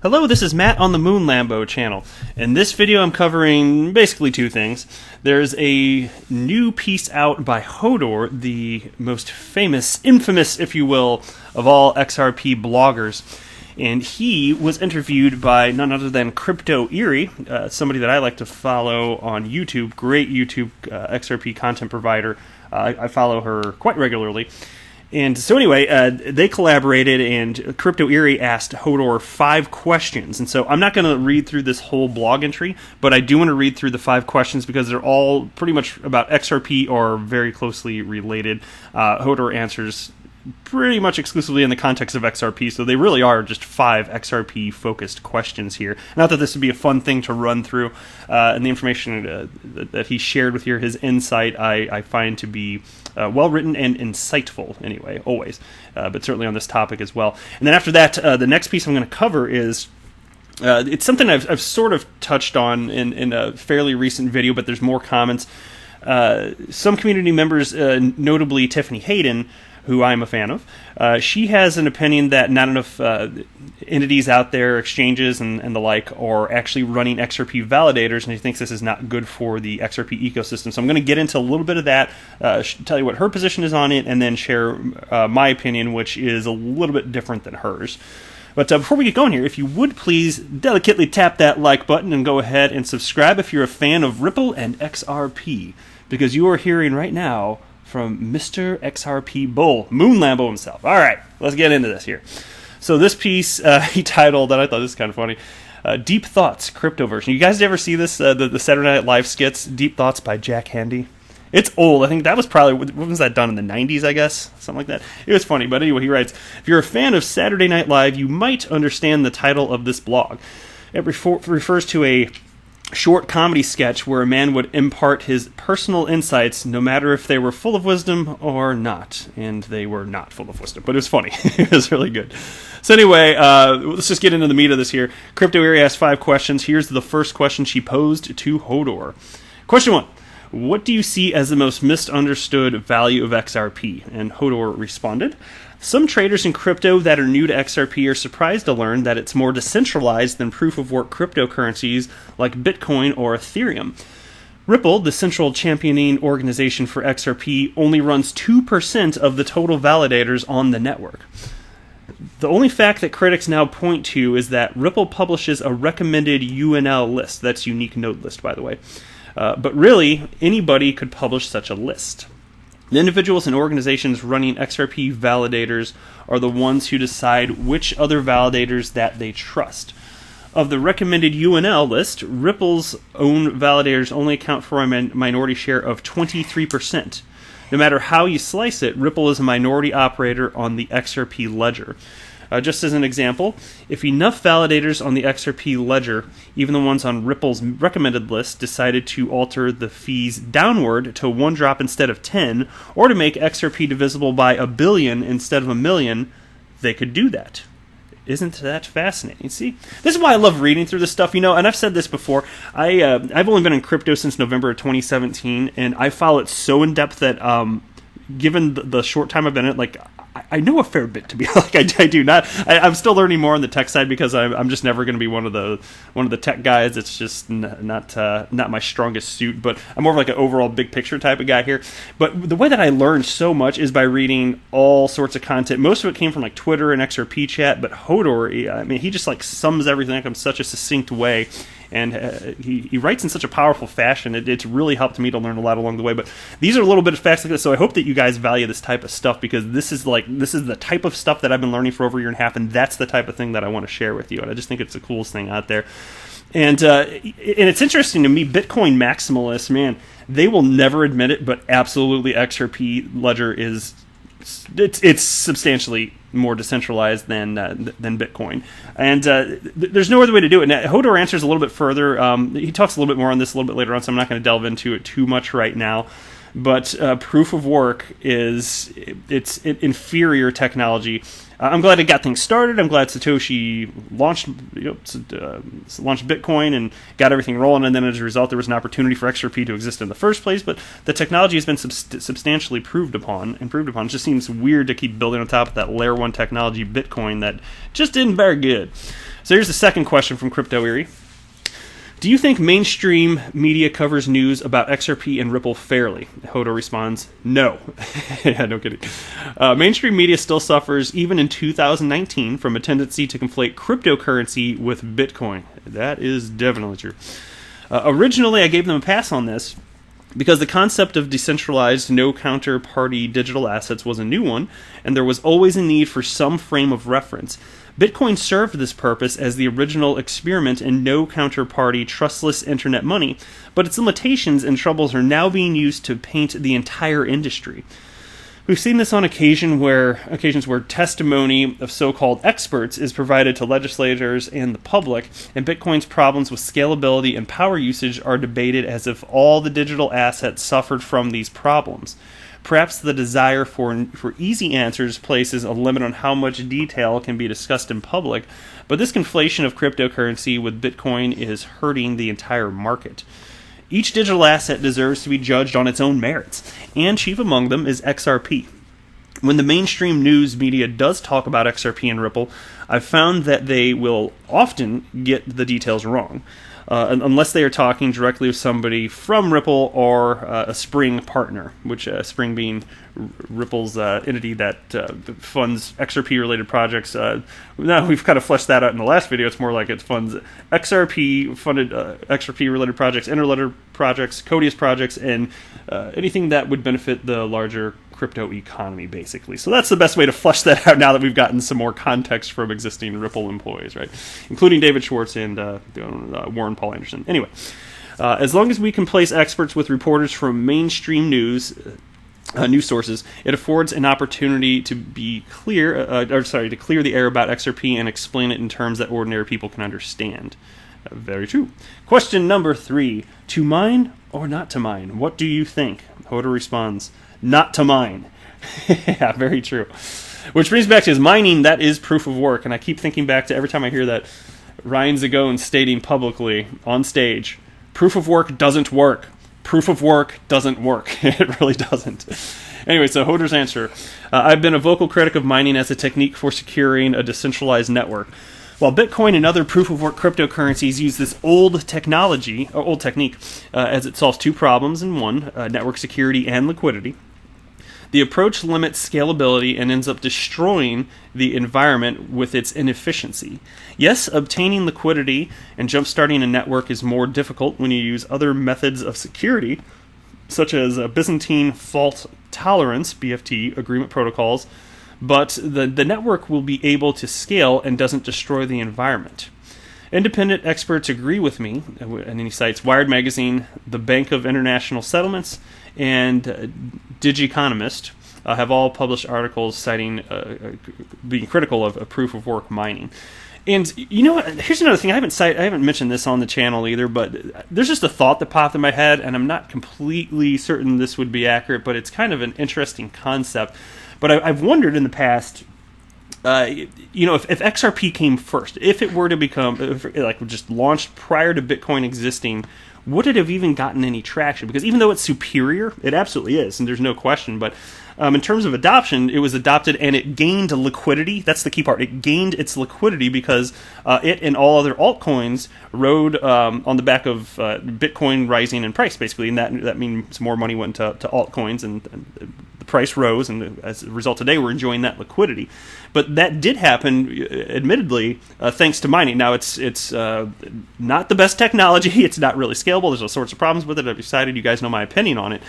Hello, this is Matt on the Moon Lambo channel. In this video I'm covering basically two things. There's a new piece out by Hodor, the most famous, infamous, if you will, of all XRP bloggers. And he was interviewed by none other than Crypto Eerie, somebody that I like to follow on YouTube, great YouTube XRP content provider. I follow her quite regularly. And so anyway, they collaborated, and Crypto Eerie asked Hodor 5 questions. And so I'm not going to read through this whole blog entry, but I do want to read through the 5 questions because they're all pretty much about XRP or very closely related. Hodor answers pretty much exclusively in the context of XRP, so they really are just 5 XRP-focused questions here. Not that this would be a fun thing to run through, and the information that he shared with here, his insight, I find to be well-written and insightful, anyway, always, but certainly on this topic as well. And then after that, the next piece I'm going to cover is it's something I've sort of touched on in a fairly recent video, but there's more comments. Some community members, notably Tiffany Hayden, who I'm a fan of, she has an opinion that not enough entities out there, exchanges and the like, are actually running XRP validators, and she thinks this is not good for the XRP ecosystem. So I'm going to get into a little bit of that, tell you what her position is on it, and then share my opinion, which is a little bit different than hers. But before we get going here, if you would please delicately tap that like button and go ahead and subscribe if you're a fan of Ripple and XRP, because you are hearing right now from Mr. XRP Bull, Moon Lambo himself. All right, let's get into this here. So this piece he titled, and I thought this was kind of funny, Deep Thoughts, Crypto Version. You guys ever see this, the Saturday Night Live skits, Deep Thoughts by Jack Handy? It's old. I think that was probably, when was that done, in the 90s, I guess? Something like that. It was funny, but anyway, he writes, if you're a fan of Saturday Night Live, you might understand the title of this blog. It refers to a short comedy sketch where a man would impart his personal insights no matter if they were full of wisdom or not. And they were not full of wisdom, but it was funny. It was really good. So anyway, let's just get into the meat of this here. Crypto Eerie asked 5 questions. Here's the first question she posed to Hodor. Question 1. What do you see as the most misunderstood value of XRP? And Hodor responded, some traders in crypto that are new to XRP are surprised to learn that it's more decentralized than proof-of-work cryptocurrencies like Bitcoin or Ethereum. Ripple, the central championing organization for XRP, only runs 2% of the total validators on the network. The only fact that critics now point to is that Ripple publishes a recommended UNL list. That's unique node list, by the way. But really, anybody could publish such a list. The individuals and organizations running XRP validators are the ones who decide which other validators that they trust. Of the recommended UNL list, Ripple's own validators only account for a minority share of 23%. No matter how you slice it, Ripple is a minority operator on the XRP ledger. Just as an example, if enough validators on the XRP ledger, even the ones on Ripple's recommended list, decided to alter the fees downward to 1 drop instead of 10, or to make XRP divisible by 1 billion instead of 1 million, they could do that. Isn't that fascinating? See, this is why I love reading through this stuff, you know, and I've said this before. I've only been in crypto since November of 2017, and I follow it so in depth that given the short time I've been in it, like, I know a fair bit, to be like I do not. I'm still learning more on the tech side because I'm just never going to be one of the tech guys. It's just not my strongest suit. But I'm more of like an overall big picture type of guy here. But the way that I learned so much is by reading all sorts of content. Most of it came from like Twitter and XRP chat. But Hodor, I mean, he just like sums everything up in such a succinct way. And he writes in such a powerful fashion. It's really helped me to learn a lot along the way. But these are a little bit of facts like this. So I hope that you guys value this type of stuff, because this is the type of stuff that I've been learning for over a year and a half, and that's the type of thing that I want to share with you. And I just think it's the coolest thing out there. And it's interesting to me, Bitcoin maximalists, man, they will never admit it, but absolutely XRP ledger is it's substantially more decentralized than Bitcoin, and there's no other way to do it. Now, Hodor answers a little bit further. He talks a little bit more on this a little bit later on, so I'm not going to delve into it too much right now. But proof of work it's inferior technology I'm glad it got things started. I'm glad Satoshi launched Bitcoin and got everything rolling, and then as a result, there was an opportunity for XRP to exist in the first place. But the technology has been substantially improved upon. It just seems weird to keep building on top of that layer 1 technology Bitcoin that just didn't very good. So here's the second question from Crypto Eerie. Do you think mainstream media covers news about XRP and Ripple fairly? Hodor responds, no. Yeah, no kidding. Mainstream media still suffers, even in 2019, from a tendency to conflate cryptocurrency with Bitcoin. That is definitely true. Originally, I gave them a pass on this because the concept of decentralized, no counterparty digital assets was a new one, and there was always a need for some frame of reference. Bitcoin served this purpose as the original experiment in no counterparty, trustless internet money, but its limitations and troubles are now being used to paint the entire industry. We've seen this on occasions where testimony of so-called experts is provided to legislators and the public, and Bitcoin's problems with scalability and power usage are debated as if all the digital assets suffered from these problems. Perhaps the desire for easy answers places a limit on how much detail can be discussed in public, but this conflation of cryptocurrency with Bitcoin is hurting the entire market. Each digital asset deserves to be judged on its own merits, and chief among them is XRP. When the mainstream news media does talk about XRP and Ripple, I've found that they will often get the details wrong. Unless they are talking directly with somebody from Ripple or a Spring partner, which Spring being Ripple's entity that funds XRP-related projects. Now we've kind of fleshed that out in the last video. It's more like it funds XRP-funded XRP-related projects, Interletter projects, Codius projects, and anything that would benefit the larger crypto economy, basically. So that's the best way to flesh that out now that we've gotten some more context from existing Ripple employees, right? Including David Schwartz and Warren Paul Anderson. Anyway, as long as we can place experts with reporters from mainstream news sources, it affords an opportunity to be clear, to clear the air about XRP and explain it in terms that ordinary people can understand. Very true. Question number 3: to mine or not to mine? What do you think? Hodor responds, not to mine. Yeah, very true. Which brings back to his mining, that is proof of work. And I keep thinking back to every time I hear that Ryan Zagone stating publicly on stage, proof of work doesn't work. Proof of work doesn't work. It really doesn't. Anyway, so Hodor's answer. I've been a vocal critic of mining as a technique for securing a decentralized network. While Bitcoin and other proof-of-work cryptocurrencies use this old technique, as it solves two problems in one, network security and liquidity, the approach limits scalability and ends up destroying the environment with its inefficiency. Yes, obtaining liquidity and jump-starting a network is more difficult when you use other methods of security, such as Byzantine fault tolerance, BFT, agreement protocols, but the network will be able to scale and doesn't destroy the environment. Independent experts agree with me, and he cites Wired Magazine, the Bank of International Settlements, and Digiconomist have all published articles citing being critical of proof-of-work mining. And you know what? Here's another thing. I haven't mentioned this on the channel either, but there's just a thought that popped in my head, and I'm not completely certain this would be accurate, but it's kind of an interesting concept. But I've wondered in the past, if XRP came first, if it were to become, just launched prior to Bitcoin existing, would it have even gotten any traction? Because even though it's superior, it absolutely is, and there's no question, but in terms of adoption, it was adopted and it gained liquidity. That's the key part. It gained its liquidity because it and all other altcoins rode on the back of Bitcoin rising in price, basically, and that means more money went to altcoins, and the price rose, and as a result today we're enjoying that liquidity. But that did happen, admittedly, thanks to mining. Now it's not the best technology. It's not really scalable. There's all sorts of problems with it. I've decided, you guys know my opinion on it.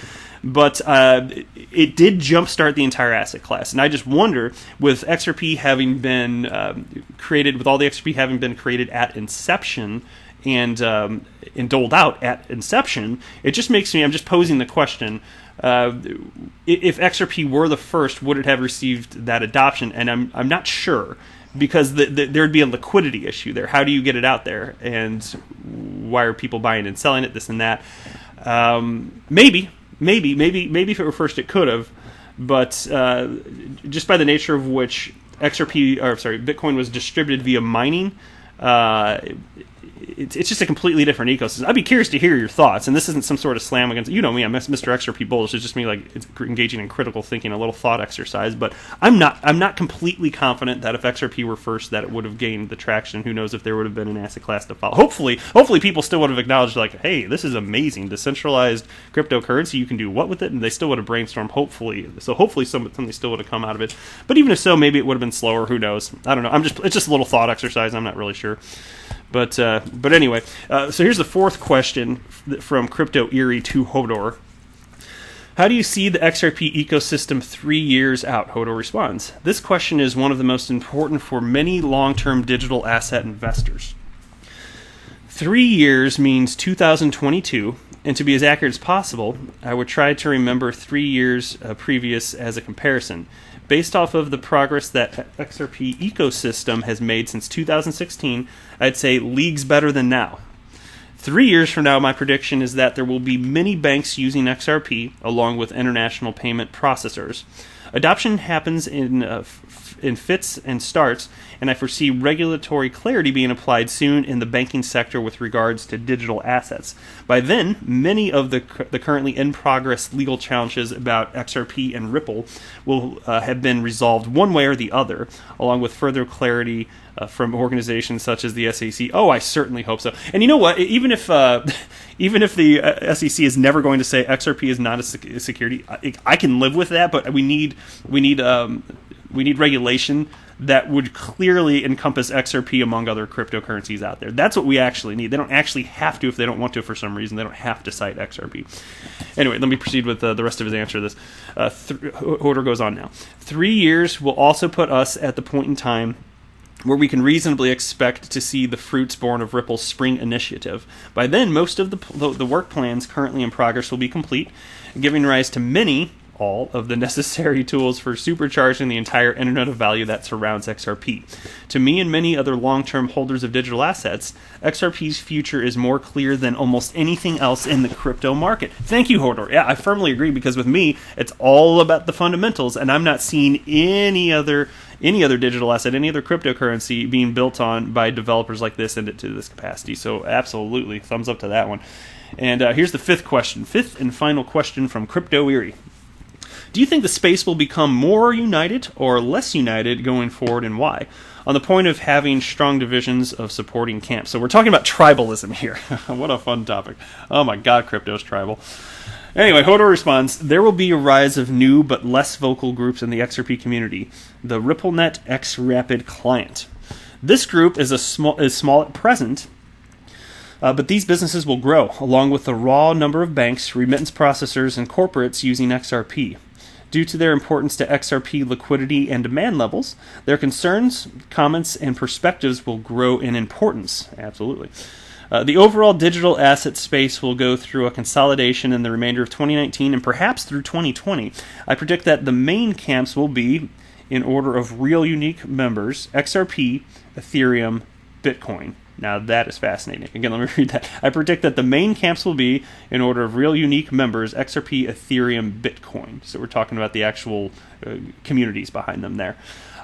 But it did jumpstart the entire asset class. And I just wonder, with XRP having been created, with all the XRP having been created at inception and doled out at inception, it just makes me, I'm just posing the question, if XRP were the first, would it have received that adoption? And I'm not sure, because there'd be a liquidity issue there. How do you get it out there? And why are people buying and selling it, this and that? Maybe if it were first, it could have, but just by the nature of which Bitcoin was distributed via mining, it's just a completely different ecosystem. I'd be curious to hear your thoughts, and this isn't some sort of slam against, you know me, I'm Mr. XRP bullish. It's just me it's engaging in critical thinking, a little thought exercise. But I'm not completely confident that if XRP were first, that it would have gained the traction. Who knows if there would have been an asset class to follow. Hopefully people still would have acknowledged, like, hey, this is amazing, decentralized cryptocurrency. You can do what with it, and they still would have brainstormed. Hopefully something still would have come out of it. But even if so, maybe it would have been slower. Who knows? I don't know. It's just a little thought exercise. I'm not really sure. But anyway, so here's the fourth question from Crypto Eerie to Hodor. How do you see the XRP ecosystem 3 years out? Hodor responds, this question is one of the most important for many long-term digital asset investors. 3 years means 2022, and to be as accurate as possible, I would try to remember 3 years previous as a comparison. Based off of the progress that XRP ecosystem has made since 2016, I'd say leagues better than now. 3 years from now, my prediction is that there will be many banks using XRP, along with international payment processors. Adoption happens in fits and starts, and I foresee regulatory clarity being applied soon in the banking sector with regards to digital assets. By then, many of the currently in progress legal challenges about XRP and Ripple will have been resolved one way or the other, along with further clarity from organizations such as the SEC. Oh, I certainly hope so. And you know what? Even if the SEC is never going to say XRP is not a security, I can live with that. But we need regulation that would clearly encompass XRP among other cryptocurrencies out there. That's what we actually need. They don't actually have to if they don't want to for some reason. They don't have to cite XRP. Anyway, let me proceed with the rest of his answer to this. Hodor goes on now. 3 years will also put us at the point in time where we can reasonably expect to see the fruits born of Ripple's spring initiative. By then, most of the work plans currently in progress will be complete, giving rise to all of the necessary tools for supercharging the entire Internet of Value that surrounds XRP. To me and many other long-term holders of digital assets, XRP's future is more clear than almost anything else in the crypto market. Thank you, Hodor. Yeah, I firmly agree, because with me, it's all about the fundamentals, and I'm not seeing any other digital asset, any other cryptocurrency being built on by developers like this and to this capacity. So absolutely, thumbs up to that one. And here's the fifth and final question from Crypto Eerie. Do you think the space will become more united or less united going forward, and why? On the point of having strong divisions of supporting camps. So we're talking about tribalism here. What a fun topic. Oh my god, crypto's tribal. Anyway, Hodor responds, there will be a rise of new but less vocal groups in the XRP community. The RippleNet X Rapid client. This group is small at present, but these businesses will grow, along with the raw number of banks, remittance processors, and corporates using XRP. Due to their importance to XRP liquidity and demand levels, their concerns, comments, and perspectives will grow in importance. Absolutely. The overall digital asset space will go through a consolidation in the remainder of 2019 and perhaps through 2020. I predict that the main camps will be, in order of real unique members, XRP, Ethereum, Bitcoin. Now that is fascinating. Again, let me read that. I predict that the main camps will be, in order of real unique members, XRP, Ethereum, Bitcoin. So we're talking about the actual communities behind them there.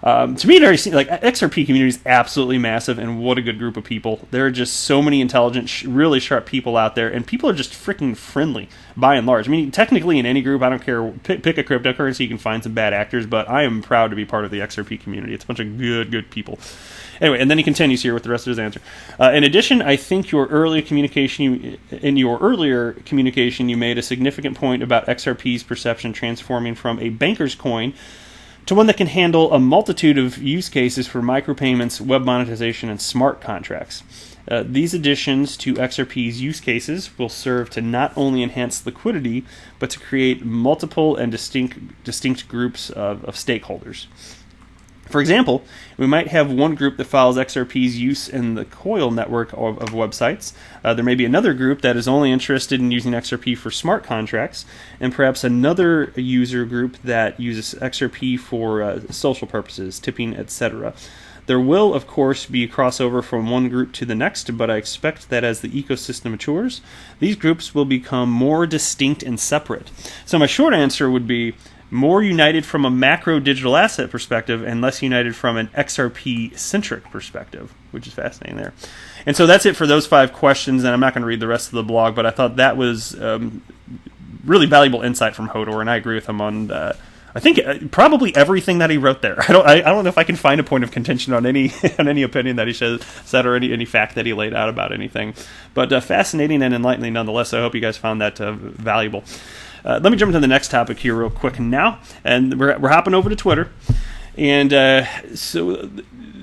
To me, it already seems like XRP community is absolutely massive, and what a good group of people. There are just so many intelligent, really sharp people out there, and people are just freaking friendly, by and large. I mean, technically in any group, I don't care, pick a cryptocurrency, you can find some bad actors, but I am proud to be part of the XRP community. It's a bunch of good people. Anyway, and then he continues here with the rest of his answer. In addition, I think in your earlier communication, you made a significant point about XRP's perception transforming from a banker's coin to one that can handle a multitude of use cases for micropayments, web monetization, and smart contracts. These additions to XRP's use cases will serve to not only enhance liquidity, but to create multiple and distinct groups of stakeholders. For example, we might have one group that follows XRP's use in the COIL network of websites. There may be another group that is only interested in using XRP for smart contracts, and perhaps another user group that uses XRP for social purposes, tipping, etc. There will, of course, be a crossover from one group to the next, but I expect that as the ecosystem matures, these groups will become more distinct and separate. So my short answer would be, more united from a macro digital asset perspective and less united from an XRP-centric perspective, which is fascinating there. And so that's it for those 5 questions, and I'm not going to read the rest of the blog, but I thought that was really valuable insight from Hodor, and I agree with him on I think probably everything that he wrote there. I don't know if I can find a point of contention on any opinion that he said or any fact that he laid out about anything. But fascinating and enlightening nonetheless. So I hope you guys found that valuable. Let me jump into the next topic here real quick now, and we're hopping over to Twitter. And so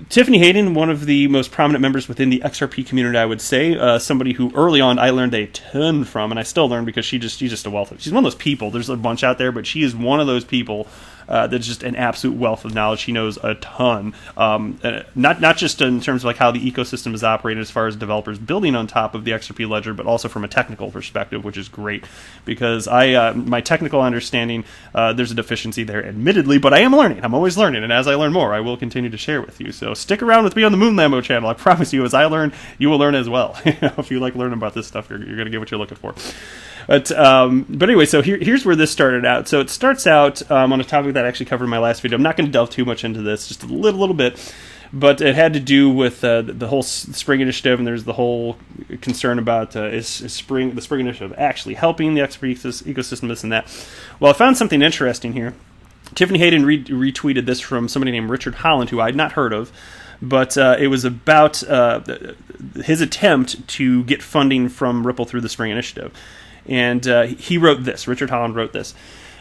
Tiffany Hayden, one of the most prominent members within the XRP community, I would say, somebody who early on I learned a ton from, and I still learn because she's just a wealth of. She's one of those people. There's a bunch out there, but she is one of those people that's just an absolute wealth of knowledge. She knows a ton, not just in terms of like how the ecosystem is operated as far as developers building on top of the XRP ledger, but also from a technical perspective, which is great because my technical understanding, there's a deficiency there, admittedly, but I am learning. I'm always learning, and as I learn more, I will continue to share with you. So stick around with me on the Moon Lambo channel. I promise you, as I learn, you will learn as well. If you like learning about this stuff, you're going to get what you're looking for. But anyway, so here's where this started out. So it starts out on a topic that I actually covered in my last video. I'm not going to delve too much into this, just a little bit. But it had to do with the whole Spring Initiative, and there's the whole concern about the Spring Initiative actually helping the XRP ecosystem, this and that. Well, I found something interesting here. Tiffany Hayden retweeted this from somebody named Richard Holland, who I'd not heard of. But it was about his attempt to get funding from Ripple through the Spring Initiative. And he wrote this. Richard Holland wrote this.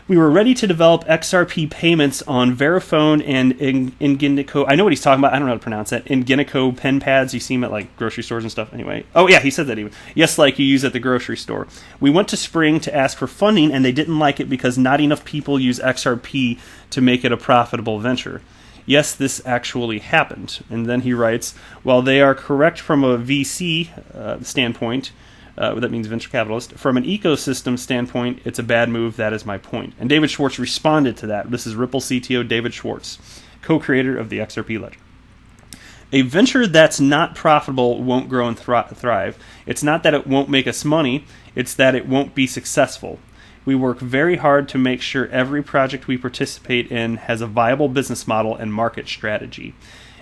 We were ready to develop XRP payments on Verifone and Ingenico. I know what he's talking about. I don't know how to pronounce that. Ingenico pen pads. You see them at like grocery stores and stuff. Anyway. Oh, yeah, he said that even. Yes, like you use at the grocery store. We went to Spring to ask for funding, and they didn't like it because not enough people use XRP to make it a profitable venture. Yes, this actually happened. And then he writes, while they are correct from a VC standpoint, that means venture capitalist, from an ecosystem standpoint, it's a bad move. That is my point. And David Schwartz responded to that. This is Ripple CTO David Schwartz, co-creator of the XRP ledger. A venture that's not profitable won't grow and thrive. It's not that it won't make us money, it's that it won't be successful. We work very hard to make sure every project we participate in has a viable business model and market strategy.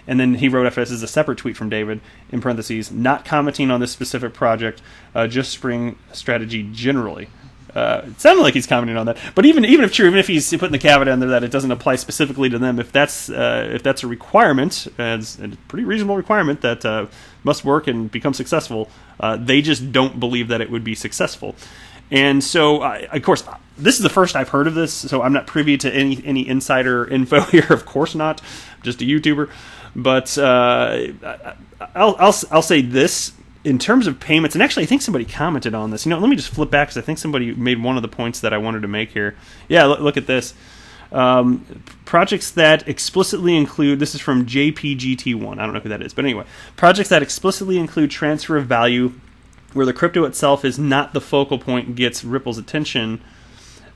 And then he wrote after this is a separate tweet from David, in parentheses, not commenting on this specific project, just Spring strategy generally. It sounded like he's commenting on that, but even if true, even if he's putting the caveat in there that it doesn't apply specifically to them, if that's a requirement, as a pretty reasonable requirement that must work and become successful, they just don't believe that it would be successful. And so, of course, this is the first I've heard of this, so I'm not privy to any insider info here. Of course not, I'm just a YouTuber. But I'll say this in terms of payments, and actually I think somebody commented on this. Let me just flip back because I think somebody made one of the points that I wanted to make here. Yeah, look at this. Projects that explicitly include, this is from JPGT1, I don't know who that is, but anyway, projects that explicitly include transfer of value where the crypto itself is not the focal point gets Ripple's attention,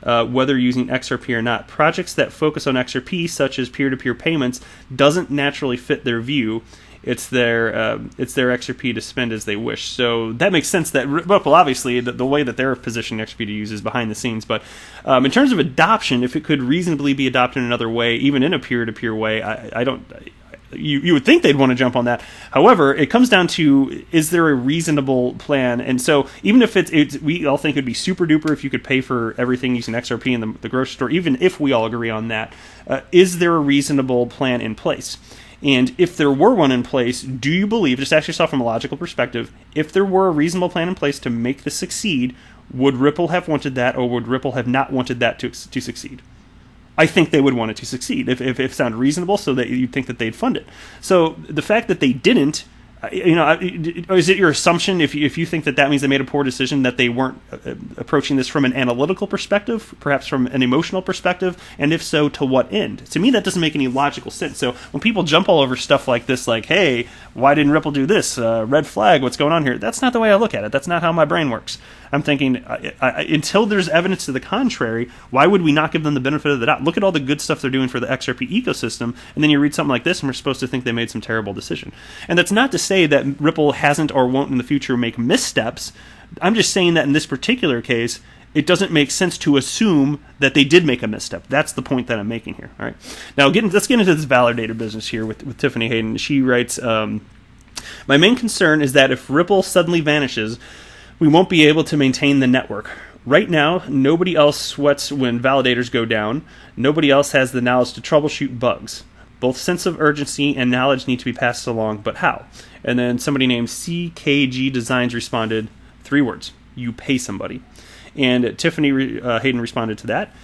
whether using XRP or not. Projects that focus on XRP, such as peer-to-peer payments, doesn't naturally fit their view. It's their XRP to spend as they wish. So that makes sense that Ripple, obviously, the way that they're positioning XRP to use is behind the scenes. But in terms of adoption, if it could reasonably be adopted in another way, even in a peer-to-peer way, I don't... You would think they'd want to jump on that. However, it comes down to, is there a reasonable plan? And so even if we all think it would be super duper if you could pay for everything using XRP in the grocery store, even if we all agree on that, is there a reasonable plan in place? And if there were one in place, do you believe, just ask yourself from a logical perspective, if there were a reasonable plan in place to make this succeed, would Ripple have wanted that, or would Ripple have not wanted that to succeed? I think they would want it to succeed if it sounded reasonable, so that you'd think that they'd fund it. So the fact that they didn't, is it your assumption, if you think that means they made a poor decision, that they weren't approaching this from an analytical perspective, perhaps from an emotional perspective, and if so, to what end? To me, that doesn't make any logical sense. So when people jump all over stuff like this, like, hey, why didn't Ripple do this? Red flag, what's going on here? That's not the way I look at it. That's not how my brain works. I'm thinking, until there's evidence to the contrary, why would we not give them the benefit of the doubt? Look at all the good stuff they're doing for the XRP ecosystem, and then you read something like this, and we're supposed to think they made some terrible decision. And that's not to say that Ripple hasn't or won't in the future make missteps. I'm just saying that in this particular case, it doesn't make sense to assume that they did make a misstep. That's the point that I'm making here. All right. Now, let's get into this validator business here with Tiffany Hayden. She writes, my main concern is that if Ripple suddenly vanishes, we won't be able to maintain the network. Right now, nobody else sweats when validators go down. Nobody else has the knowledge to troubleshoot bugs. Both sense of urgency and knowledge need to be passed along, but how? And then somebody named CKG Designs responded, 3 words, you pay somebody. And Tiffany Hayden responded to that.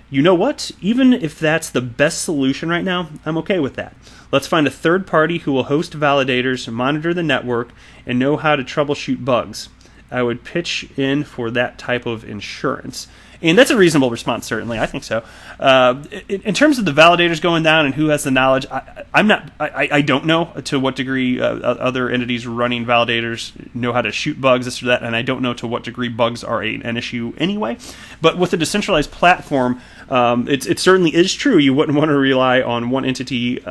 You know what? Even if that's the best solution right now, I'm okay with that. Let's find a third party who will host validators, monitor the network, and know how to troubleshoot bugs. I would pitch in for that type of insurance. And that's a reasonable response, certainly. I think so. In terms of the validators going down and who has the knowledge, I don't know to what degree other entities running validators know how to shoot bugs, this or that, and I don't know to what degree bugs are an issue anyway. But with a decentralized platform, it certainly is true. You wouldn't want to rely on one entity,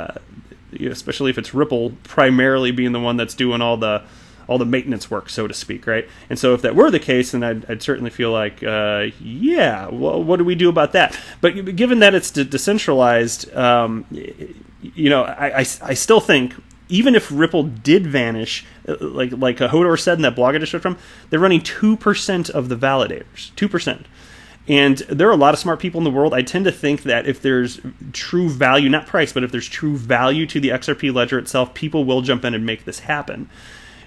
especially if it's Ripple, primarily being the one that's doing all the maintenance work, so to speak, right? And so if that were the case, then I'd certainly feel like, yeah, well, what do we do about that? But given that it's decentralized, I still think, even if Ripple did vanish, like Hodor said in that blog I just read from, they're running 2% of the validators, 2%. And there are a lot of smart people in the world. I tend to think that if there's true value, not price, but if there's true value to the XRP ledger itself, people will jump in and make this happen.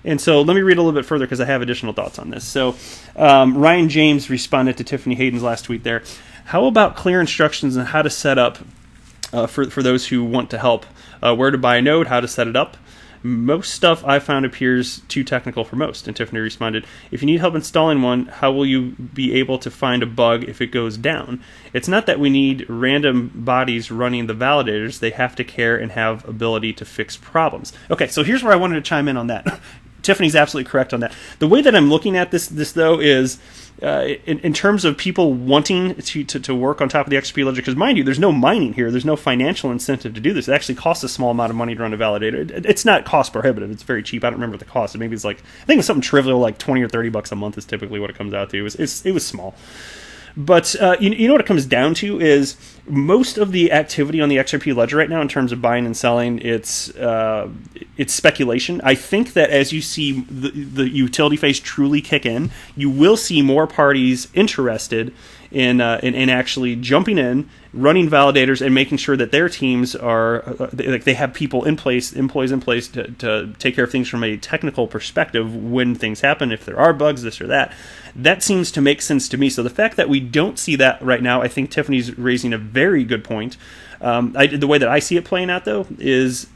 And so let me read a little bit further because I have additional thoughts on this. So Ryan James responded to Tiffany Hayden's last tweet there. How about clear instructions on how to set up for those who want to help? Where to buy a node, how to set it up? Most stuff I found appears too technical for most. And Tiffany responded, if you need help installing one, how will you be able to find a bug if it goes down? It's not that we need random bodies running the validators. They have to care and have ability to fix problems. Okay, so here's where I wanted to chime in on that. Tiffany's absolutely correct on that. The way that I'm looking at this though, is in terms of people wanting to work on top of the XRP ledger, because mind you, there's no mining here. There's no financial incentive to do this. It actually costs a small amount of money to run a validator. It's not cost prohibitive. It's very cheap. I don't remember what the cost. Maybe it's I think it's something trivial, like $20 or $30 a month is typically what it comes out to. It was small. But you know what it comes down to is most of the activity on the XRP ledger right now in terms of buying and selling, it's speculation. I think that as you see the utility phase truly kick in, you will see more parties interested in actually jumping in, running validators, and making sure that their teams are they have people in place, employees in place to take care of things from a technical perspective when things happen, if there are bugs, this or that. That seems to make sense to me. So the fact that we don't see that right now, I think Tiffany's raising a very good point. The way that I see it playing out, though, is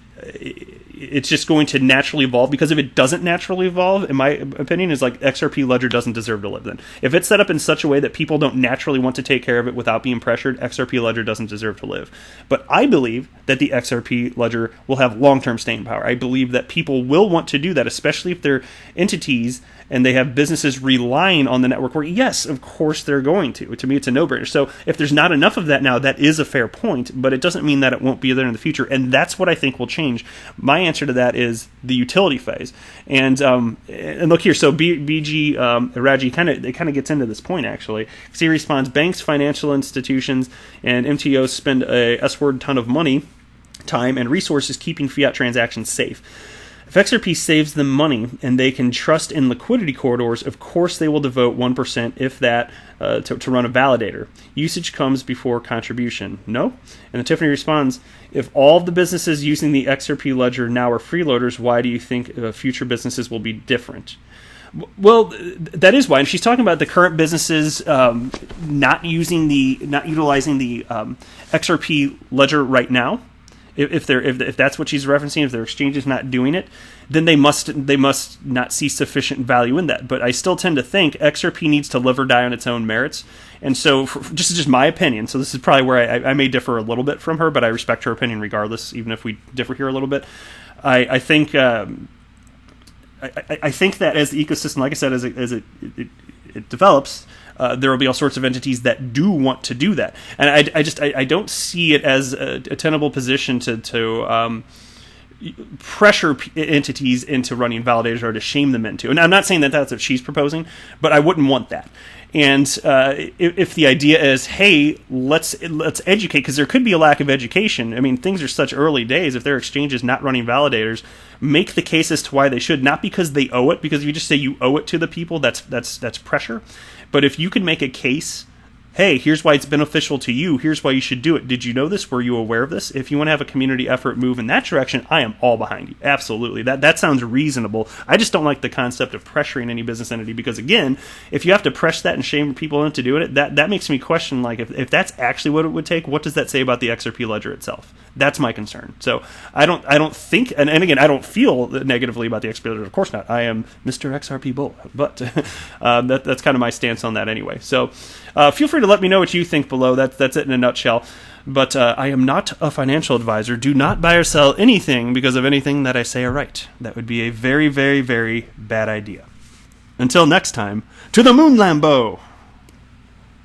it's just going to naturally evolve, because if it doesn't naturally evolve, in my opinion, is like XRP ledger doesn't deserve to live then. If it's set up in such a way that people don't naturally want to take care of it without being pressured, XRP ledger doesn't deserve to live. But I believe that the XRP ledger will have long-term staying power. I believe that people will want to do that, especially if they're entities and they have businesses relying on the network where, yes, of course they're going to. To me, it's a no-brainer. So if there's not enough of that now, that is a fair point, but it doesn't mean that it won't be there in the future, and that's what I think will change. My answer to that is the utility phase. And look here, so BG Raji kind of gets into this point, actually. He responds, banks, financial institutions, and MTOs spend a S-word ton of money, time, and resources keeping fiat transactions safe. If XRP saves them money and they can trust in liquidity corridors, of course they will devote 1%, if that, to run a validator. Usage comes before contribution. No? And then Tiffany responds, if all of the businesses using the XRP ledger now are freeloaders, why do you think future businesses will be different? Well, that is why. And she's talking about the current businesses not utilizing the XRP ledger right now. If that's what she's referencing, if their exchange is not doing it, then they must not see sufficient value in that. But I still tend to think XRP needs to live or die on its own merits. And so, just my opinion, so this is probably where I may differ a little bit from her, but I respect her opinion regardless, even if we differ here a little bit. I think I think that as the ecosystem, like I said, as it develops, there will be all sorts of entities that do want to do that, and I don't see it as a tenable position to pressure entities into running validators or to shame them into. And I'm not saying that that's what she's proposing, but I wouldn't want that. And if the idea is, hey, let's educate, because there could be a lack of education. I mean, things are such early days. If their exchange is not running validators, make the case as to why they should. Not because they owe it, because if you just say you owe it to the people, that's pressure. But if you can make a case, hey, here's why it's beneficial to you. Here's why you should do it. Did you know this? Were you aware of this? If you want to have a community effort move in that direction, I am all behind you. Absolutely. That sounds reasonable. I just don't like the concept of pressuring any business entity because, again, if you have to press that and shame people into doing it, that makes me question, like, if that's actually what it would take, what does that say about the XRP ledger itself? That's my concern. So I don't think, and again, I don't feel negatively about the XRP ledger. Of course not. I am Mr. XRP Bull. But that's kind of my stance on that anyway. So feel free to let me know what you think below. That's it in a nutshell. But I am not a financial advisor. Do not buy or sell anything because of anything that I say or write. That would be a very, very, very bad idea. Until next time, to the moon, Lambo!